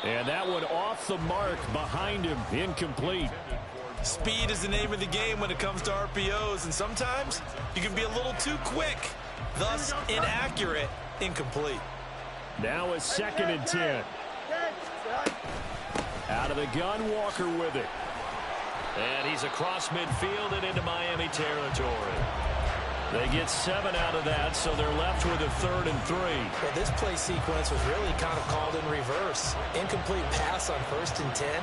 And that one off the mark behind him, incomplete. Speed is the name of the game when it comes to RPOs, and sometimes you can be a little too quick, thus inaccurate, incomplete. Now a 2nd and 10. Out of the gun, Walker with it. And he's across midfield and into Miami territory. They get 7 out of that, so they're left with a 3rd and 3. Well, this play sequence was really kind of called in reverse. Incomplete pass on 1st and 10.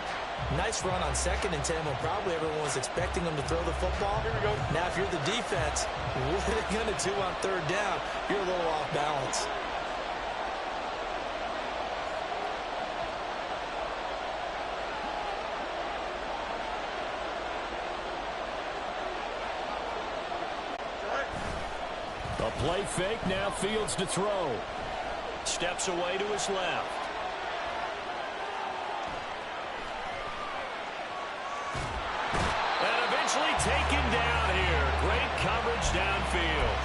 Nice run on 2nd and 10 when probably everyone was expecting them to throw the football. Here we go. Now, if you're the defense, what are they going to do on 3rd down? You're a little off balance. A play fake, now Fields to throw. Steps away to his left. And eventually taken down here. Great coverage downfield.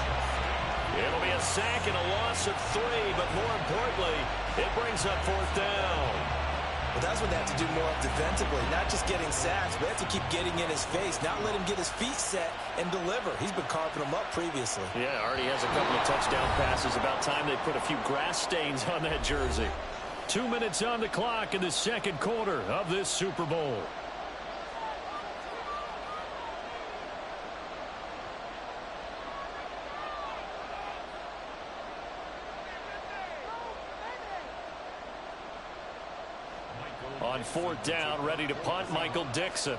It'll be a sack and a loss of 3, but more importantly, it brings up 4th down. Well, that's what they have to do more of defensively, not just getting sacks, but have to keep getting in his face, not let him get his feet set and deliver. He's been carving them up previously. Yeah, already has a couple of touchdown passes. About time they put a few grass stains on that jersey. 2 minutes on the clock in the 2nd quarter of this Super Bowl. On 4th down, ready to punt, Michael Dixon.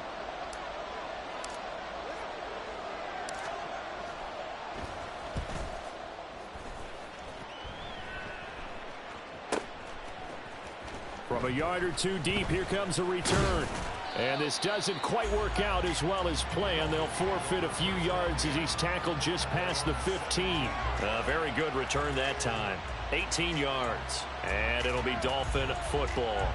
From a yard or 2 deep, here comes a return. And this doesn't quite work out as well as planned. They'll forfeit a few yards as he's tackled just past the 15. A very good return that time. 18 yards. And it'll be Dolphin football.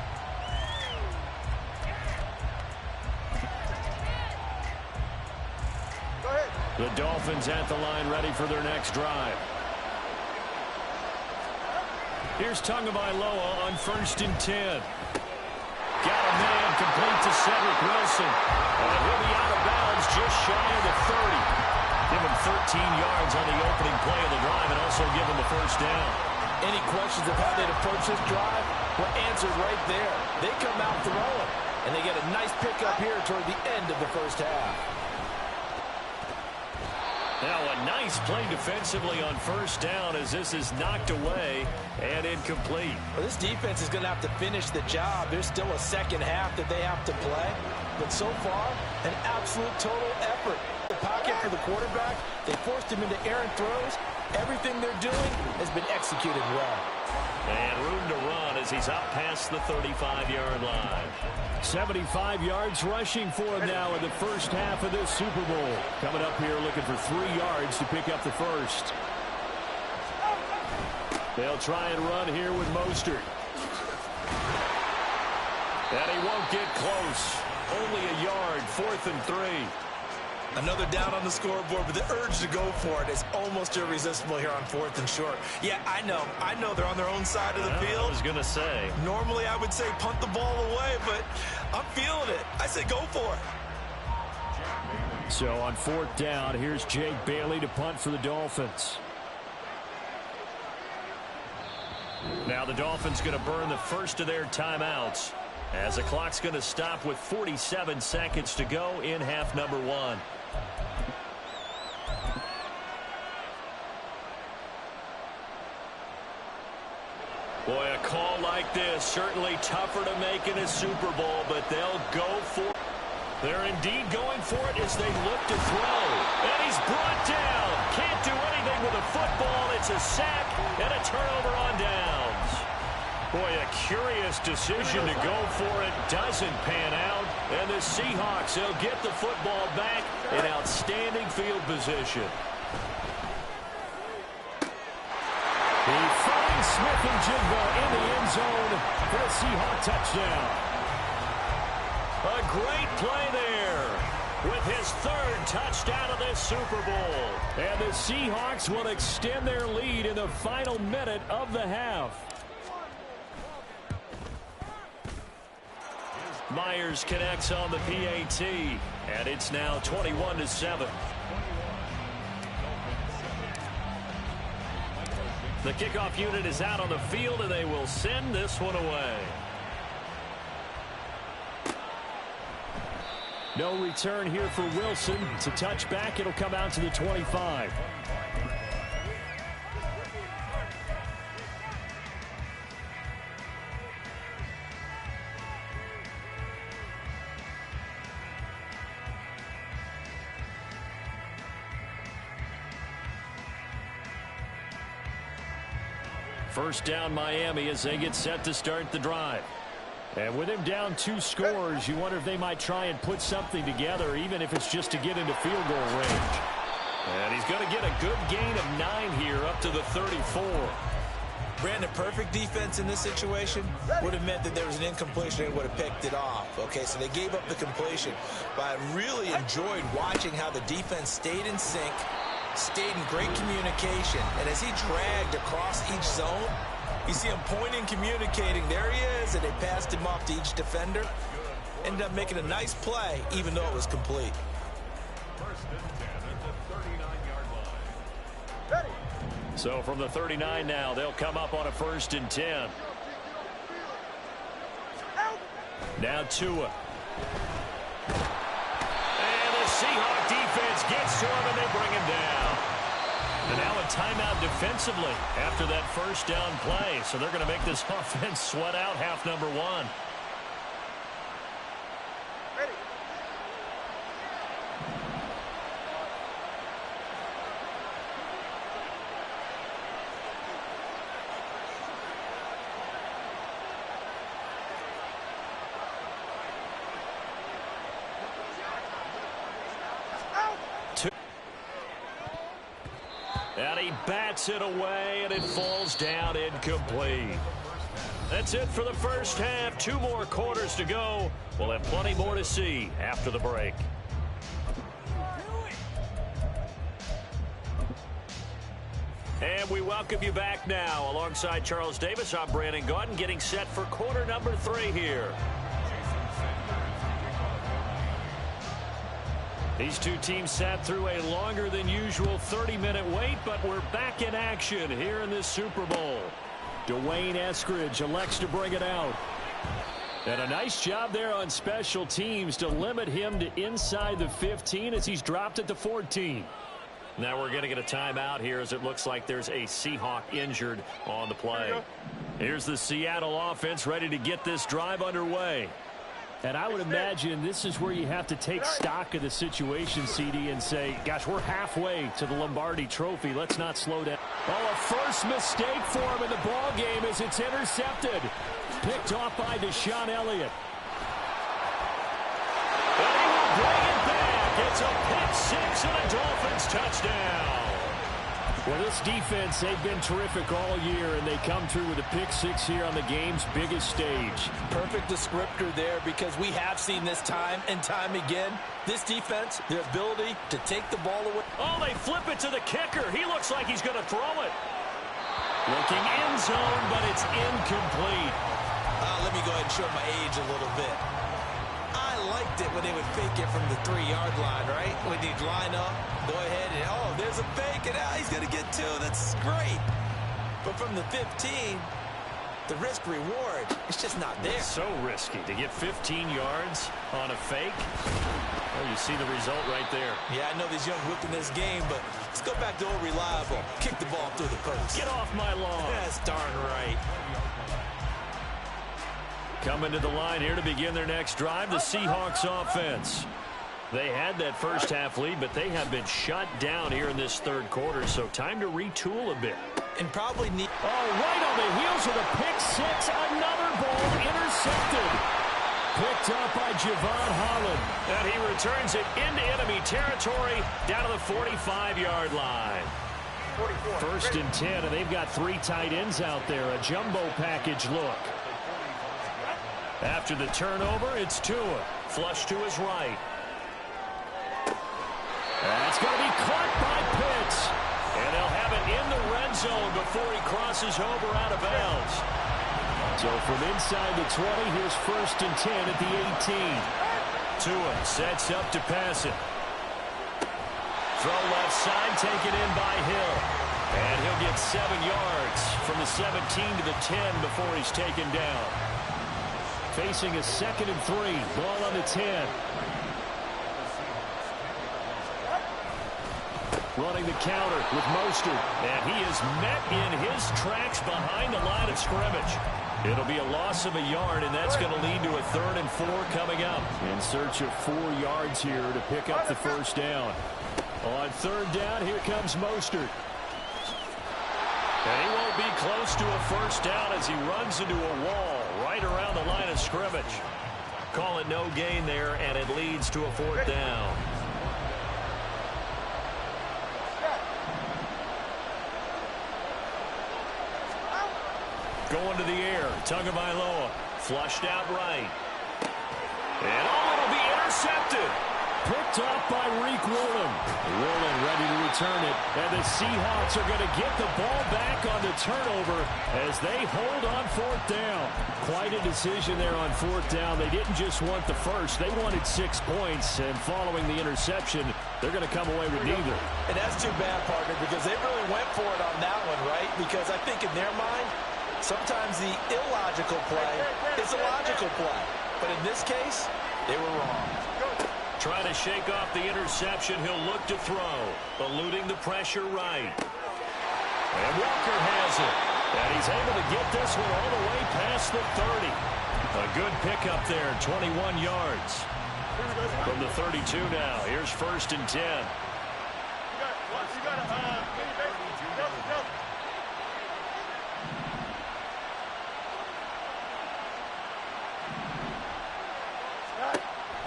The Dolphins at the line ready for their next drive. Here's Tagovailoa on 1st and 10. Got a man complete to Cedric Wilson. And he'll be out of bounds just shy of the 30. Give him 13 yards on the opening play of the drive and also give him the 1st down. Any questions of how they'd approach this drive were answered right there. They come out throwing, and they get a nice pickup here toward the end of the 1st half. Now a nice play defensively on 1st down as this is knocked away and incomplete. Well, this defense is going to have to finish the job. There's still a 2nd half that they have to play. But so far, an absolute total effort. The pocket for the quarterback, they forced him into errant throws. Everything they're doing has been executed well. And room to run as he's up past the 35-yard line. 75 yards rushing for him now in the 1st half of this Super Bowl. Coming up here looking for 3 yards to pick up the 1st. They'll try and run here with Mostert. And he won't get close. Only a yard, 4th and 3. Another down on the scoreboard, but the urge to go for it is almost irresistible here on 4th and short. Yeah, I know they're on their own side of the field. I was going to say. Normally I would say punt the ball away, but I'm feeling it. I say go for it. So on 4th down, here's Jake Bailey to punt for the Dolphins. Now the Dolphins going to burn the first of their timeouts as the clock's going to stop with 47 seconds to go in half number 1. Boy, a call like this, certainly tougher to make in a Super Bowl, but they'll go for it. They're indeed going for it as they look to throw. And he's brought down. Can't do anything with a football. It's a sack and a turnover on downs. Boy, a curious decision to go for it. Doesn't pan out. And the Seahawks, they'll get the football back in outstanding field position. He finds Smith and Jigba in the end zone for a Seahawk touchdown. A great play there. with his third touchdown of this Super Bowl. And the Seahawks will extend their lead in the final minute of the half. Myers connects on the PAT, and it's now 21-7. The kickoff unit is out on the field, and they will send this one away. No return here for Wilson. It's a touchback. It'll come out to the 25. First down Miami as they get set to start the drive. And with him down 2 scores, you wonder if they might try and put something together, even if it's just to get into field goal range. And he's going to get a good gain of 9 here up to the 34. Brandon, perfect defense in this situation would have meant that there was an incompletion and would have picked it off. Okay, so they gave up the completion. But I really enjoyed watching how the defense stayed in sync, stayed in great communication. And as he dragged across each zone, you see him pointing, communicating. There he is, and they passed him off to each defender. Ended up making a nice play, even though it was complete. First and 10 at the 39-yard line. So from the 39 now, they'll come up on a 1st and 10. Now Tua. And the Seahawk defense gets to him, and they bring him down. And now a timeout defensively after that first down play. So they're going to make this offense sweat out half number 1. Ready. And he bats it away, and it falls down incomplete. That's it for the first half. 2 more quarters to go. We'll have plenty more to see after the break. And we welcome you back now. Alongside Charles Davis, I'm Brandon Gaudin, getting set for quarter number 3 here. These two teams sat through a longer than usual 30-minute wait, but we're back in action here in this Super Bowl. Dwayne Eskridge elects to bring it out. And a nice job there on special teams to limit him to inside the 15 as he's dropped at the 14. Now we're going to get a timeout here as it looks like there's a Seahawk injured on the play. Here's the Seattle offense ready to get this drive underway. And I would imagine this is where you have to take stock of the situation, CD, and say, gosh, we're halfway to the Lombardi Trophy. Let's not slow down. Oh, a first mistake for him in the ball game as it's intercepted. Picked off by Deshaun Elliott. And he will bring it back. It's a pick 6 and a Dolphins touchdown. Well, this defense, they've been terrific all year, and they come through with a pick 6 here on the game's biggest stage. Perfect descriptor there, because we have seen this time and time again. This defense, their ability to take the ball away. Oh, they flip it to the kicker. He looks like he's going to throw it. Looking end zone, but it's incomplete. Let me go ahead and show my age a little bit. I liked it when they would fake it from the 3-yard line, right? When you'd line up, go ahead and, oh, there's a fake, and he's going to get 2. That's great. But from the 15, the risk-reward, it's just not there. It's so risky to get 15 yards on a fake. Well, you see the result right there. Yeah, I know these young whipped in this game, but let's go back to old reliable. Kick the ball through the post. Get off my lawn. That's darn right. Coming to the line here to begin their next drive, the Seahawks offense. They had that first half lead, but they have been shut down here in this third quarter, so time to retool a bit. And probably need... Oh, right on the heels of the pick 6, another ball intercepted. Picked up by Javon Holland. And he returns it into enemy territory down to the 45-yard line. 44. First and 10, and they've got 3 tight ends out there. A jumbo package look. After the turnover, it's Tua. Flush to his right. That's going to be caught by Pitts. And they'll have it in the red zone before he crosses over out of bounds. So from inside the 20, here's 1st and 10 at the 18. Tua sets up to pass it. Throw left side, taken in by Hill. And he'll get 7 yards from the 17 to the 10 before he's taken down. Facing a 2nd and 3. Ball on the 10. Running the counter with Mostert. And he is met in his tracks behind the line of scrimmage. It'll be a loss of a yard, and that's going to lead to a 3rd and 4 coming up. In search of 4 yards here to pick up the 1st down. On 3rd down, here comes Mostert. And he won't be close to a 1st down as he runs into a wall right around the line of scrimmage. Call it no gain there, and it leads to a 4th down. Going to the air. Tagovailoa flushed out right. And it'll be intercepted. Picked up by Reek Woolen. Woolen ready to return it. And the Seahawks are going to get the ball back on the turnover as they hold on 4th down. Quite a decision there on 4th down. They didn't just want the first. They wanted 6 points. And following the interception, they're going to come away with neither. And that's too bad, partner, because they really went for it on that one, right? Because I think in their mind, sometimes the illogical play is a logical play. But in this case, they were wrong. Trying to shake off the interception. He'll look to throw. Eluding the pressure right. And Walker has it. And he's able to get this one all the way past the 30. A good pickup there, 21 yards. From the 32 now. Here's 1st and 10.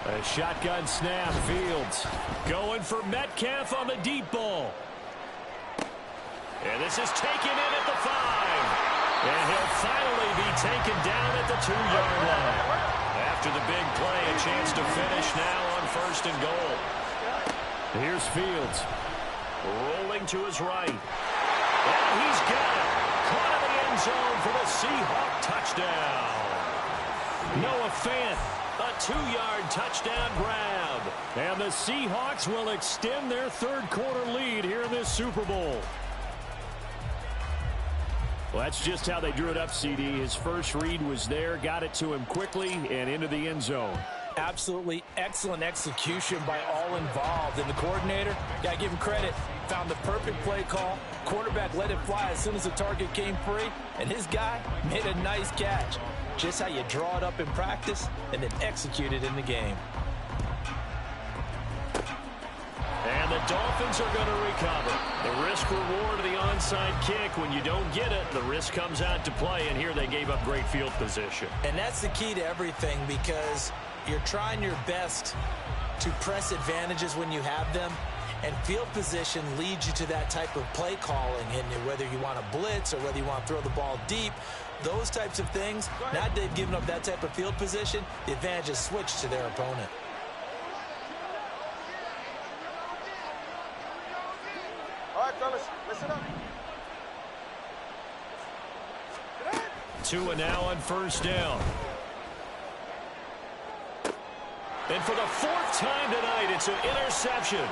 A shotgun snap. Fields going for Metcalf on the deep ball. And this is taken in at the 5. And he'll finally be taken down at the 2-yard line. After the big play, a chance to finish now on 1st and goal. Here's Fields. Rolling to his right. And he's got it. Caught in the end zone for the Seahawk touchdown. Noah Fant. A 2-yard touchdown grab. And the Seahawks will extend their 3rd quarter lead here in this Super Bowl. Well, that's just how they drew it up, CD. His first read was there, got it to him quickly, and into the end zone. Absolutely excellent execution by all involved. And the coordinator, got to give him credit, found the perfect play call. Quarterback let it fly as soon as the target came free, and his guy made a nice catch. Just how you draw it up in practice and then execute it in the game. And the Dolphins are going to recover. The risk-reward of the onside kick. When you don't get it, the risk comes out to play, and here they gave up great field position. And that's the key to everything, because you're trying your best to press advantages when you have them, and field position leads you to that type of play calling. And whether you want to blitz or whether you want to throw the ball deep, those types of things, now that they've given up that type of field position, the advantage is switched to their opponent. All right, fellas, listen up. Tua now on 1st down. And for the 4th time tonight, it's an interception.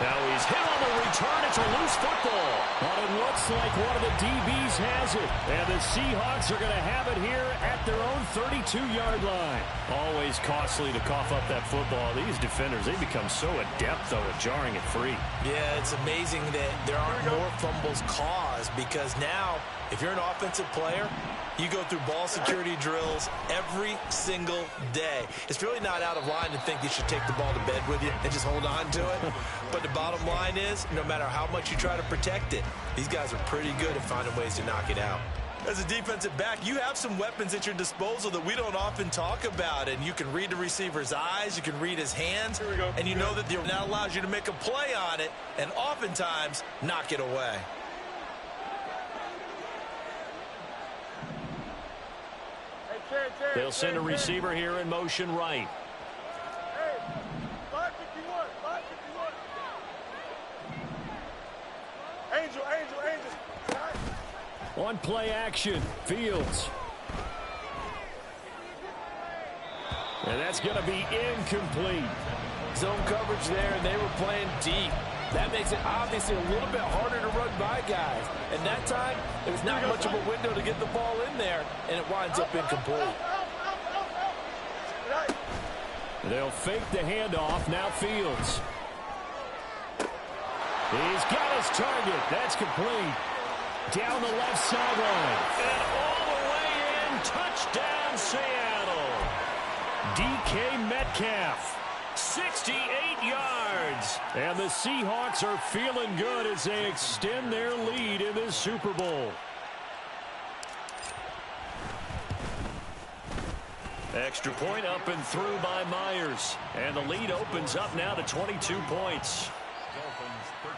Now he's hit on the return. It's a loose football. But it looks like one of the DBs has it. And the Seahawks are going to have it here at their own 32-yard line. Always costly to cough up that football. These defenders, they become so adept, though, at jarring it free. Yeah, it's amazing that there aren't more fumbles caused, because now, if you're an offensive player, you go through ball security drills every single day. It's really not out of line to think you should take the ball to bed with you and just hold on to it. But the bottom line is, no matter how much you try to protect it, these guys are pretty good at finding ways to knock it out. As a defensive back, you have some weapons at your disposal that we don't often talk about. And you can read the receiver's eyes, you can read his hands, and you know that that allows you to make a play on it and oftentimes knock it away. They'll send a receiver here in motion right. Hey, 551, 551. On play action, Fields. And that's going to be incomplete. Zone coverage there, and they were playing deep. That makes it obviously a little bit harder to run by guys. And that time, there's not much of a window to get the ball in there, and it winds up incomplete. They'll fake the handoff. Now Fields. He's got his target. That's complete. Down the left sideline. And all the way in. Touchdown, Seattle. DK Metcalf. 68 yards. And the Seahawks are feeling good as they extend their lead in this Super Bowl. Extra point up and through by Myers. And the lead opens up now to 22 points. Dolphins 13.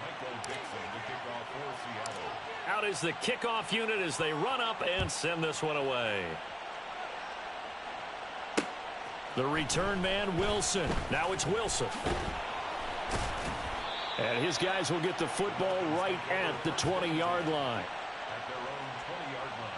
Michael Dixon to kick off for Seattle. Out is the kickoff unit as they run up and send this one away. The return man, Wilson. Now it's Wilson. And his guys will get the football right at the 20-yard line. At their own 20-yard line.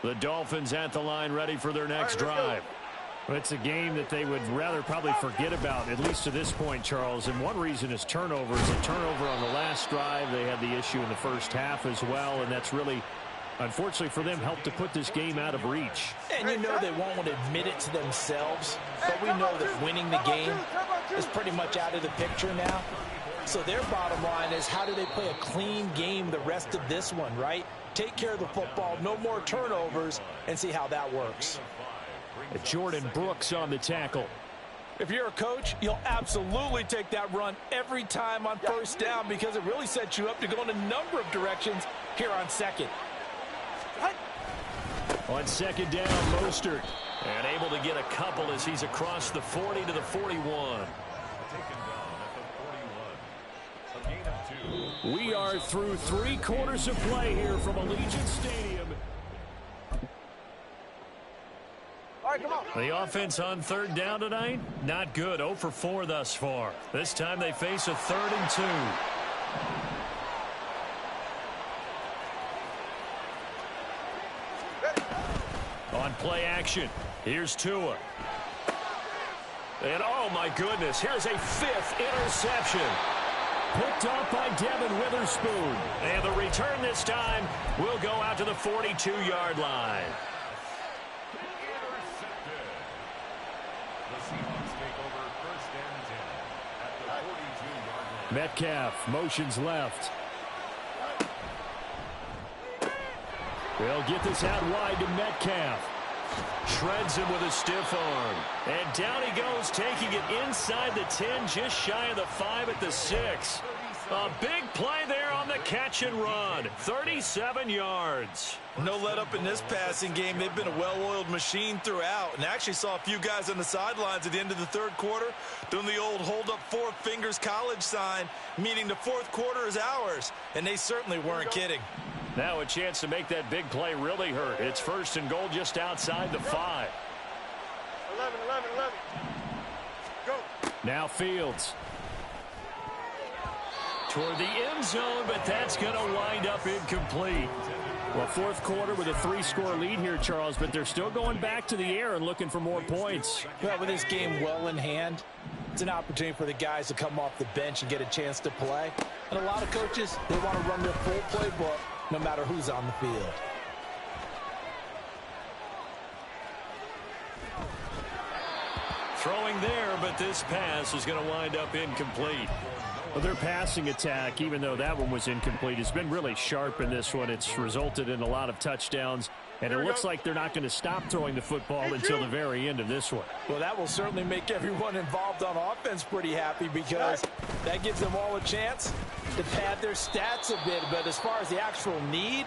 The Dolphins at the line ready for their next drive. Well, it's a game that they would rather probably forget about, at least to this point, Charles. And one reason is turnovers. A turnover on the last drive. They had the issue in the first half as well, and that's really, unfortunately for them, helped to put this game out of reach. And you know they won't want to admit it to themselves, but we know that winning the game is pretty much out of the picture now. So their bottom line is, how do they play a clean game the rest of this one, right? Take care of the football, no more turnovers, and see how that works. Jordan Brooks on the tackle. If you're a coach, you'll absolutely take that run every time on first down because it really sets you up to go in a number of directions here on second. On second down, Mostert. And able to get a couple as he's across the 40 to the 41. Taken down at the 41. A gain of 2. We are through 3 quarters of play here from Allegiant Stadium. All right, come on. The offense on third down tonight, not good. 0 for 4 thus far. This time they face a 3rd and 2. On play action, here's Tua. And oh my goodness, here's a 5th interception. Picked off by Devin Witherspoon. And the return this time will go out to the 42-yard line. Intercepted. The Seahawks take over 1st and 10 at the 42-yard line. Metcalf motions left. They'll get this out wide to Metcalf. Shreds him with a stiff arm. And down he goes, taking it inside the 10, just shy of the 5 at the 6. A big play there on the catch and run. 37 yards. No let up in this passing game. They've been a well-oiled machine throughout. And actually saw a few guys on the sidelines at the end of the 3rd quarter doing the old hold up 4 fingers college sign, meaning the 4th quarter is ours. And they certainly weren't kidding. Now a chance to make that big play really hurt. It's 1st and goal just outside the 5. 11. Go. Now Fields. Toward the end zone, but that's going to wind up incomplete. Well, 4th quarter with a 3-score lead here, Charles, but they're still going back to the air and looking for more points. Well, with this game well in hand, it's an opportunity for the guys to come off the bench and get a chance to play. And a lot of coaches, they want to run their full playbook no matter who's on the field. Throwing there, but this pass is going to wind up incomplete. Well, their passing attack, even though that one was incomplete, has been really sharp in this one. It's resulted in a lot of touchdowns, and it looks like they're not going to stop throwing the football until the very end of this one. Well, that will certainly make everyone involved on offense pretty happy because that gives them all a chance to pad their stats a bit. But as far as the actual need,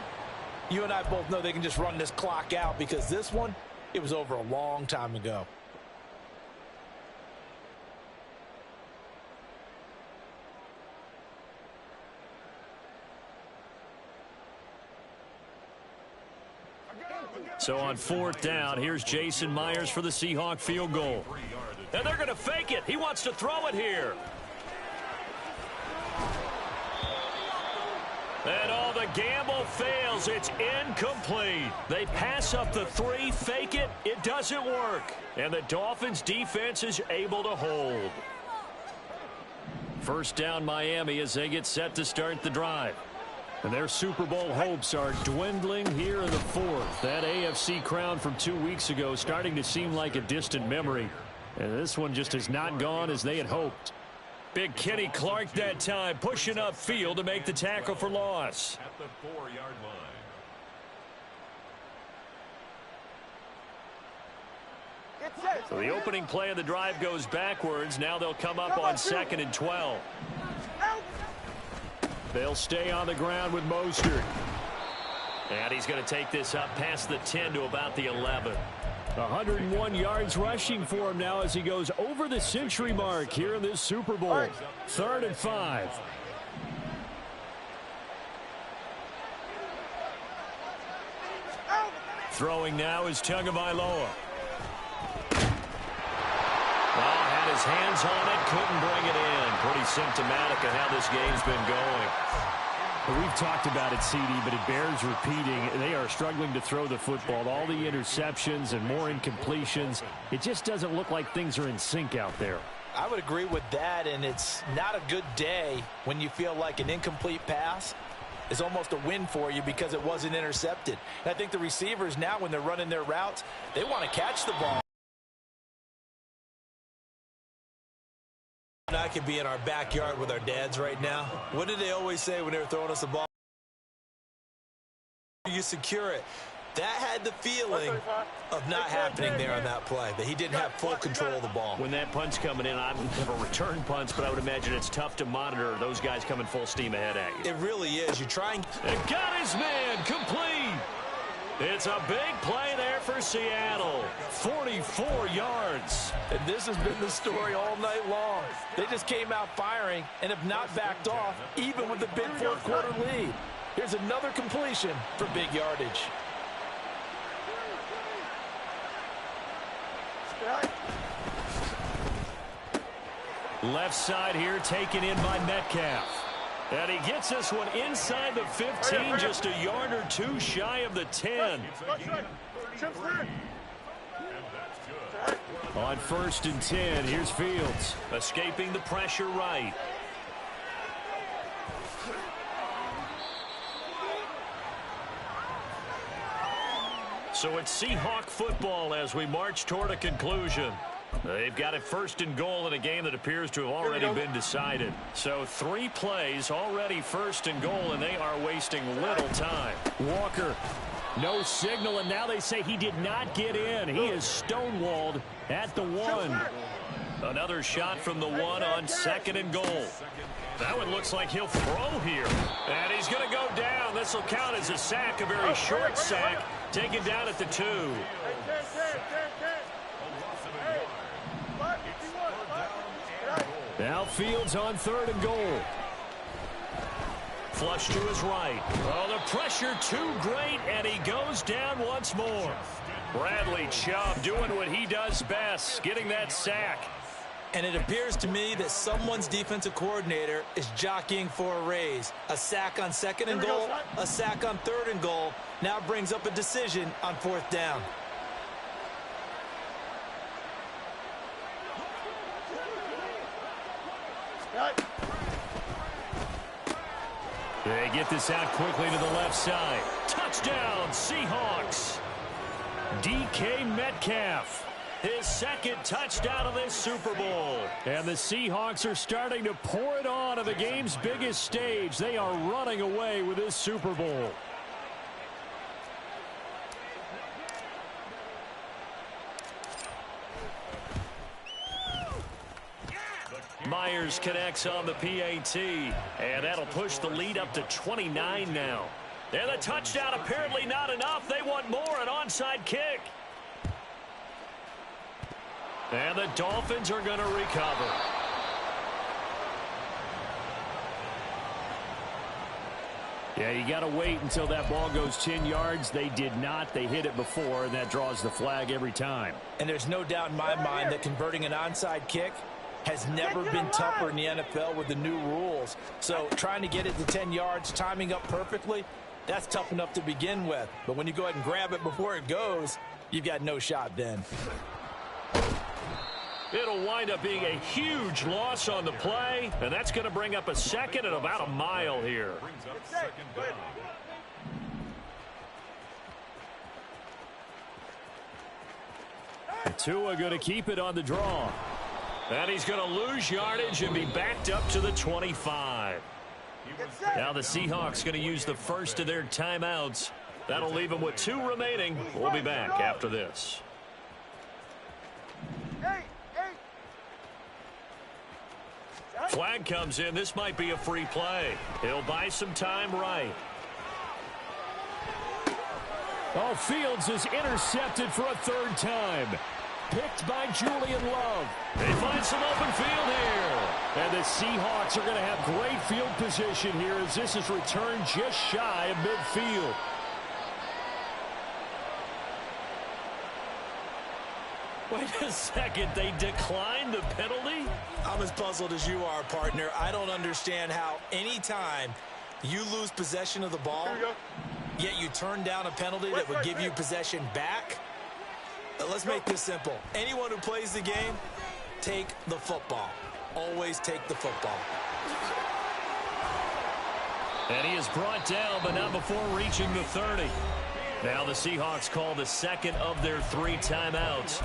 you and I both know they can just run this clock out because this one, it was over a long time ago. So on 4th down, here's Jason Myers for the Seahawk field goal. And they're going to fake it. He wants to throw it here. And all the gamble fails. It's incomplete. They pass up the 3, fake it. It doesn't work. And the Dolphins defense is able to hold. 1st down Miami as they get set to start the drive. And their Super Bowl hopes are dwindling here in the 4th. That AFC crown from 2 weeks ago starting to seem like a distant memory. And this one just has not gone as they had hoped. Big Kenny Clark that time pushing upfield to make the tackle for loss. At the 4-yard line. So the opening play of the drive goes backwards. Now they'll come up on 2nd and 12. They'll stay on the ground with Mostert. And he's going to take this up past the 10 to about the 11. 101 yards rushing for him now as he goes over the century mark here in this Super Bowl. 3rd and 5. Throwing now is Tagovailoa. Well, had his hands on it, couldn't bring it in. Pretty symptomatic of how this game's been going. We've talked about it, CD, but it bears repeating. They are struggling to throw the football. All the interceptions and more incompletions. It just doesn't look like things are in sync out there. I would agree with that, and it's not a good day when you feel like an incomplete pass is almost a win for you because it wasn't intercepted. And I think the receivers now, when they're running their routes, they want to catch the ball. I could be in our backyard with our dads right now. What did they always say when they were throwing us the ball? You secure it. That had the feeling of not happening there on that play, that he didn't have full control of the ball. When that punt's coming in, I've never returned punts, but I would imagine it's tough to monitor those guys coming full steam ahead at you. It really is. You try and got his man complete. It's a big play there for Seattle. 44 yards. And this has been the story all night long. They just came out firing and have not backed off, even with the big fourth-quarter lead. Here's another completion for big yardage. Left side here taken in by Metcalf. And he gets this one inside the 15, just a yard or two shy of the 10. On 1st and 10, here's Fields. Escaping the pressure right. So it's Seahawk football as we march toward a conclusion. They've got it 1st and goal in a game that appears to have already been decided. So 3 plays already 1st and goal, and they are wasting little time. Walker, no signal, and now they say he did not get in. He is stonewalled at the 1. Another shot from the 1 on 2nd and goal. That one looks like he'll throw here. And he's going to go down. This will count as a sack, a very short sack, taken down at the 2. Now Fields on 3rd and goal. Flush to his right. Oh, the pressure too great, and he goes down once more. Bradley Chubb doing what he does best, getting that sack. And it appears to me that someone's defensive coordinator is jockeying for a raise. A sack on 2nd and goal, a sack on 3rd and goal. Now brings up a decision on 4th down. They get this out quickly to the left side. Touchdown, Seahawks. DK Metcalf, his 2nd touchdown of this Super Bowl. And the Seahawks are starting to pour it on the game's biggest stage. They are running away with this Super Bowl. Myers connects on the PAT, and that'll push the lead up to 29 now. And the touchdown apparently not enough. They want more, an onside kick. And the Dolphins are going to recover. Yeah, you got to wait until that ball goes 10 yards. They did not. They hit it before, and that draws the flag every time. And there's no doubt in my mind that converting an onside kick has never been tougher in the NFL with the new rules. So trying to get it to 10 yards, timing up perfectly, that's tough enough to begin with. But when you go ahead and grab it before it goes, you've got no shot then. It'll wind up being a huge loss on the play, and that's going to bring up a second at about a mile here. Brings up second down. Tua going to keep it on the draw. And he's going to lose yardage and be backed up to the 25. Now the Seahawks going to use the first of their timeouts. That'll leave them with 2 remaining. We'll be back after this. Flag comes in. This might be a free play. He'll buy some time right. Oh, Fields is intercepted for a 3rd time. Picked by Julian Love. They find some open field here. And the Seahawks are going to have great field position here as this is returned just shy of midfield. Wait a second. They declined the penalty? I'm as puzzled as you are, partner. I don't understand how any time you lose possession of the ball, yet you turn down a penalty that would give you possession back. Let's make this simple. Anyone who plays the game, take the football. Always take the football. And he is brought down, but not before reaching the 30. Now the Seahawks call the second of their 3 timeouts.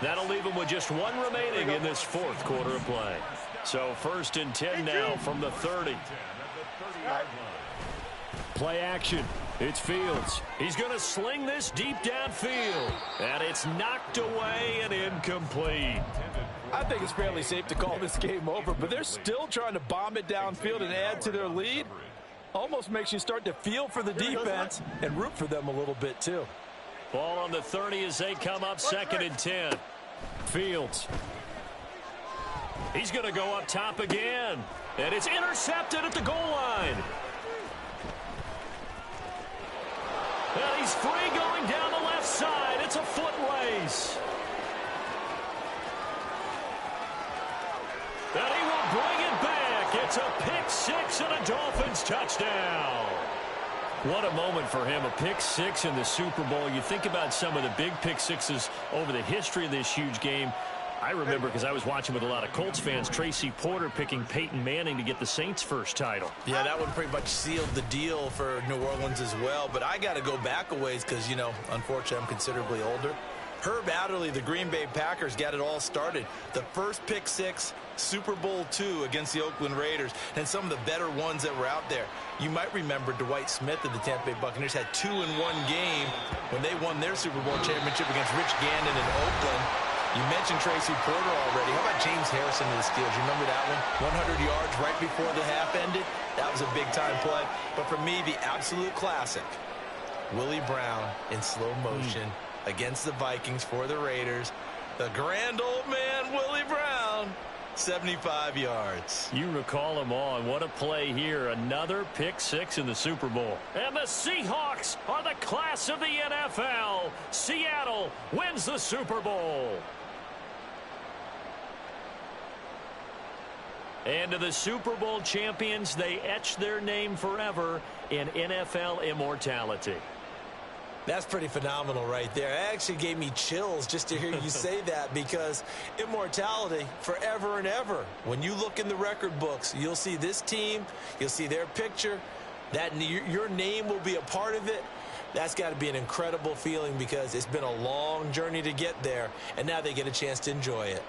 That'll leave them with just 1 remaining in this 4th quarter of play. So 1st and 10 now from the 30. Play action. It's Fields. He's going to sling this deep downfield. And it's knocked away and incomplete. I think it's fairly safe to call this game over, but they're still trying to bomb it downfield and add to their lead. Almost makes you start to feel for the defense and root for them a little bit too. Ball on the 30 as they come up 2nd and 10. Fields. He's going to go up top again. And it's intercepted at the goal line. And he's free going down the left side. It's a foot race. And he will bring it back. It's a pick 6 and a Dolphins touchdown. What a moment for him, a pick 6 in the Super Bowl. You think about some of the big pick 6s over the history of this huge game. I remember, because I was watching with a lot of Colts fans, Tracy Porter picking Peyton Manning to get the Saints' first title. Yeah, that one pretty much sealed the deal for New Orleans as well. But I got to go back a ways because, you know, unfortunately I'm considerably older. Herb Adderley, the Green Bay Packers, got it all started. The first pick 6, Super Bowl II against the Oakland Raiders, and some of the better ones that were out there. You might remember Dwight Smith of the Tampa Bay Buccaneers had 2 in 1 game when they won their Super Bowl championship against Rich Gannon in Oakland. You mentioned Tracy Porter already. How about James Harrison of the Steelers? You remember that one? 100 yards right before the half ended. That was a big-time play. But for me, the absolute classic, Willie Brown in slow motion against the Vikings for the Raiders. The grand old man, Willie Brown, 75 yards. You recall them all, and what a play here. Another pick 6 in the Super Bowl. And the Seahawks are the class of the NFL. Seattle wins the Super Bowl. And to the Super Bowl champions, they etch their name forever in NFL immortality. That's pretty phenomenal right there. It actually gave me chills just to hear you say that, because immortality forever and ever. When you look in the record books, you'll see this team, you'll see their picture, that your name will be a part of it. That's got to be an incredible feeling, because it's been a long journey to get there, and now they get a chance to enjoy it.